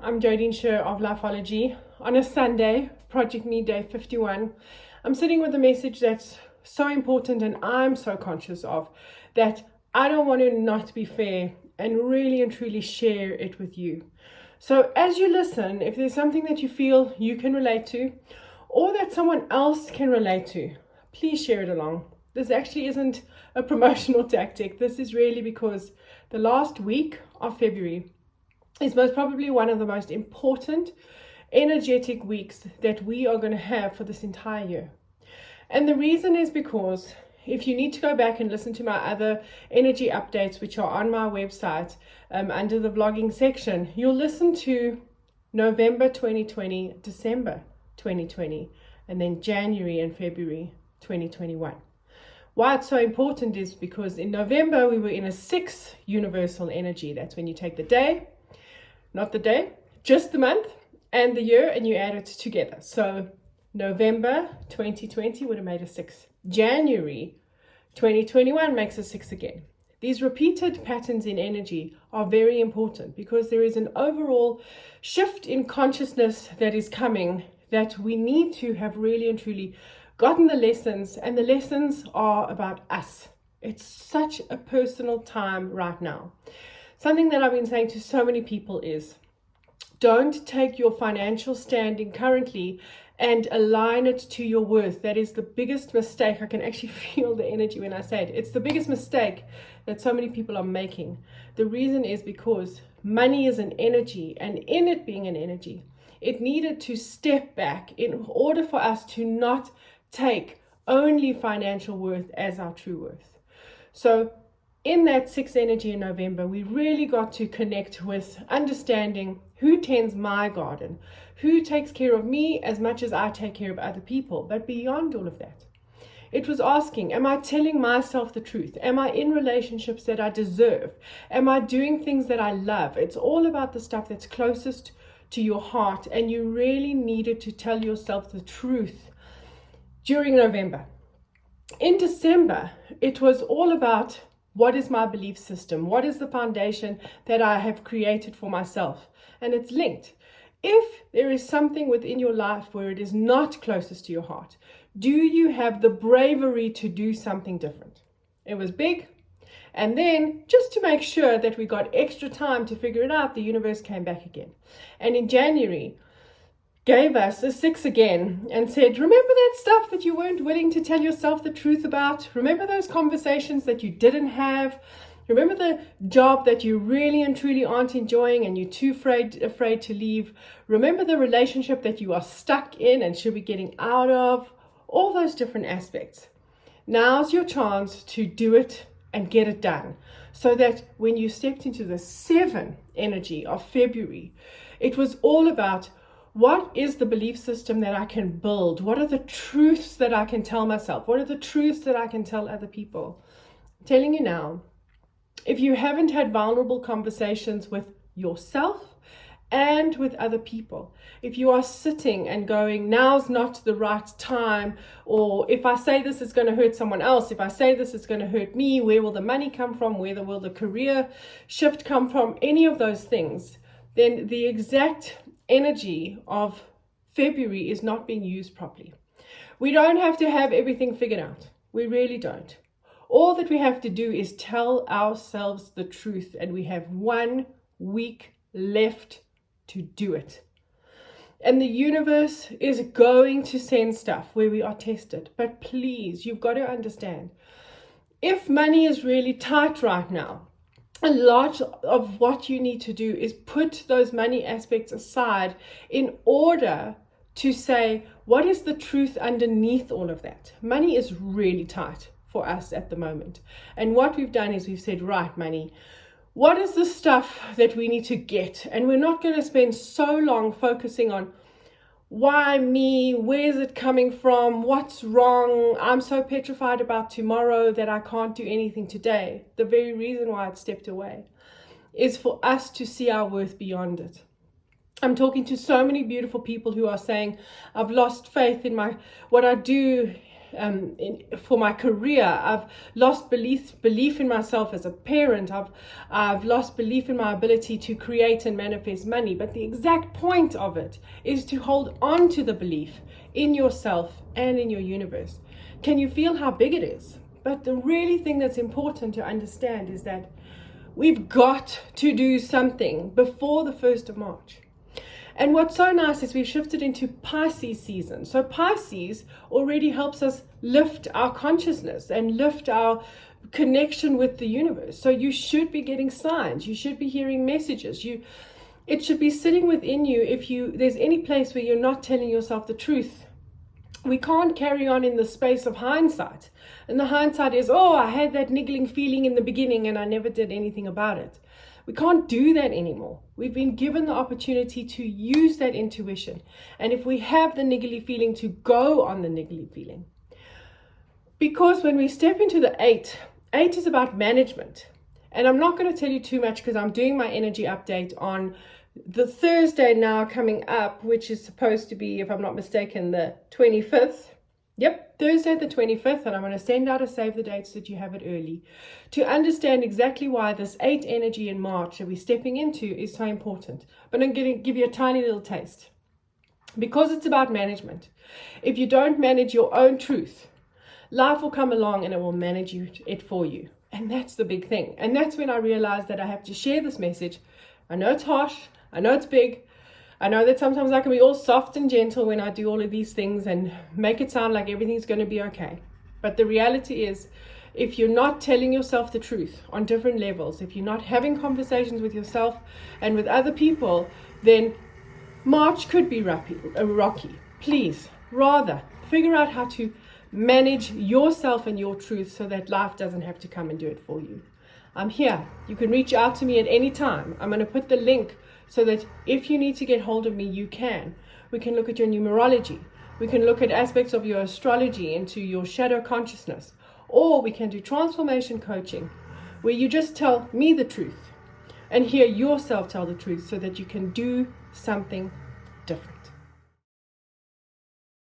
I'm Jodine Sher of Lifeology. On a Sunday, Project Me Day 51, I'm sitting with a message that's so important and I'm so conscious of that I don't want to not be fair and really and truly share it with you. So as you listen, if there's something that you feel you can relate to or that someone else can relate to, please share it along. This actually isn't a promotional tactic. This is really because the last week of February is most probably one of the most important energetic weeks that we are going to have for this entire year. And the reason is because if you need to go back and listen to my other energy updates, which are on my website under the vlogging section, you'll listen to November 2020, December 2020, and then January and February 2021. Why it's so important is because in November we were in a 6 universal energy. That's when you take the day, not the day, just the month and the year, and you add it together. So November 2020 would have made a 6. January 2021 makes a 6 again. These repeated patterns in energy are very important because there is an overall shift in consciousness that is coming that we need to have really and truly gotten the lessons, and the lessons are about us. It's such a personal time right now. Something that I've been saying to so many people is, don't take your financial standing currently and align it to your worth. That is the biggest mistake. I can actually feel the energy when I say it. It's the biggest mistake that so many people are making. The reason is because money is an energy, and in it being an energy, it needed to step back in order for us to not take only financial worth as our true worth. So in that 6 energy in November, we really got to connect with understanding who tends my garden, who takes care of me as much as I take care of other people. But beyond all of that, it was asking, am I telling myself the truth? Am I in relationships that I deserve? Am I doing things that I love? It's all about the stuff that's closest to your heart, and you really needed to tell yourself the truth during November. In December, it was all about, what is my belief system? What is the foundation that I have created for myself? And it's linked. If there is something within your life where it is not closest to your heart, do you have the bravery to do something different? It was big. And then, just to make sure that we got extra time to figure it out, the universe came back again. And in January, gave us a 6 again and said, remember that stuff that you weren't willing to tell yourself the truth about? Remember those conversations that you didn't have? Remember the job that you really and truly aren't enjoying and you're too afraid to leave? Remember the relationship that you are stuck in and should be getting out of? All those different aspects. Now's your chance to do it and get it done, so that when you stepped into the 7 energy of February, it was all about, what is the belief system that I can build? What are the truths that I can tell myself? What are the truths that I can tell other people? I'm telling you now, if you haven't had vulnerable conversations with yourself and with other people, if you are sitting and going, now's not the right time, or if I say this, it's going to hurt someone else. If I say this, it's going to hurt me. Where will the money come from? Where will the career shift come from? Any of those things, then the exact energy of February is not being used properly. We don't have to have everything figured out. We really don't. All that we have to do is tell ourselves the truth, and we have 1 week left to do it. And the universe is going to send stuff where we are tested. But please, you've got to understand, if money is really tight right now, a lot of what you need to do is put those money aspects aside in order to say, what is the truth underneath all of that? Money is really tight for us at the moment. And what we've done is we've said, right, money, what is the stuff that we need to get? And we're not going to spend so long focusing on why me, where's it coming from, what's wrong, I'm so petrified about tomorrow that I can't do anything today. The very reason why it stepped away is for us to see our worth beyond it. I'm talking to so many beautiful people who are saying, I've lost faith in what I do for my career. I've lost belief in myself as a parent. I've lost belief in my ability to create and manifest money. But the exact point of it is to hold on to the belief in yourself and in your universe. Can you feel how big it is? But the really thing that's important to understand is that we've got to do something before the 1st of March. And what's so nice is we've shifted into Pisces season. So Pisces already helps us lift our consciousness and lift our connection with the universe. So you should be getting signs. You should be hearing messages. It should be sitting within you if there's any place where you're not telling yourself the truth. We can't carry on in the space of hindsight. And the hindsight is, oh, I had that niggling feeling in the beginning and I never did anything about it. We can't do that anymore. We've been given the opportunity to use that intuition. And if we have the niggly feeling, to go on the niggly feeling. Because when we step into the 8 is about management. And I'm not going to tell you too much because I'm doing my energy update on the Thursday now coming up, which is supposed to be, if I'm not mistaken, the 25th. Yep, Thursday the 25th, and I'm going to send out a save the date so that you have it early to understand exactly why this 8 energy in March that we're stepping into is so important. But I'm going to give you a tiny little taste because it's about management. If you don't manage your own truth, life will come along and it will manage it for you. And that's the big thing. And that's when I realized that I have to share this message. I know it's harsh. I know it's big. I know that sometimes I can be all soft and gentle when I do all of these things and make it sound like everything's going to be okay. But the reality is, if you're not telling yourself the truth on different levels, if you're not having conversations with yourself and with other people, then March could be rocky. Please, rather, figure out how to manage yourself and your truth so that life doesn't have to come and do it for you. I'm here. You can reach out to me at any time. I'm going to put the link so that if you need to get hold of me, you can. We can look at your numerology. We can look at aspects of your astrology into your shadow consciousness. Or we can do transformation coaching, where you just tell me the truth and hear yourself tell the truth so that you can do something different.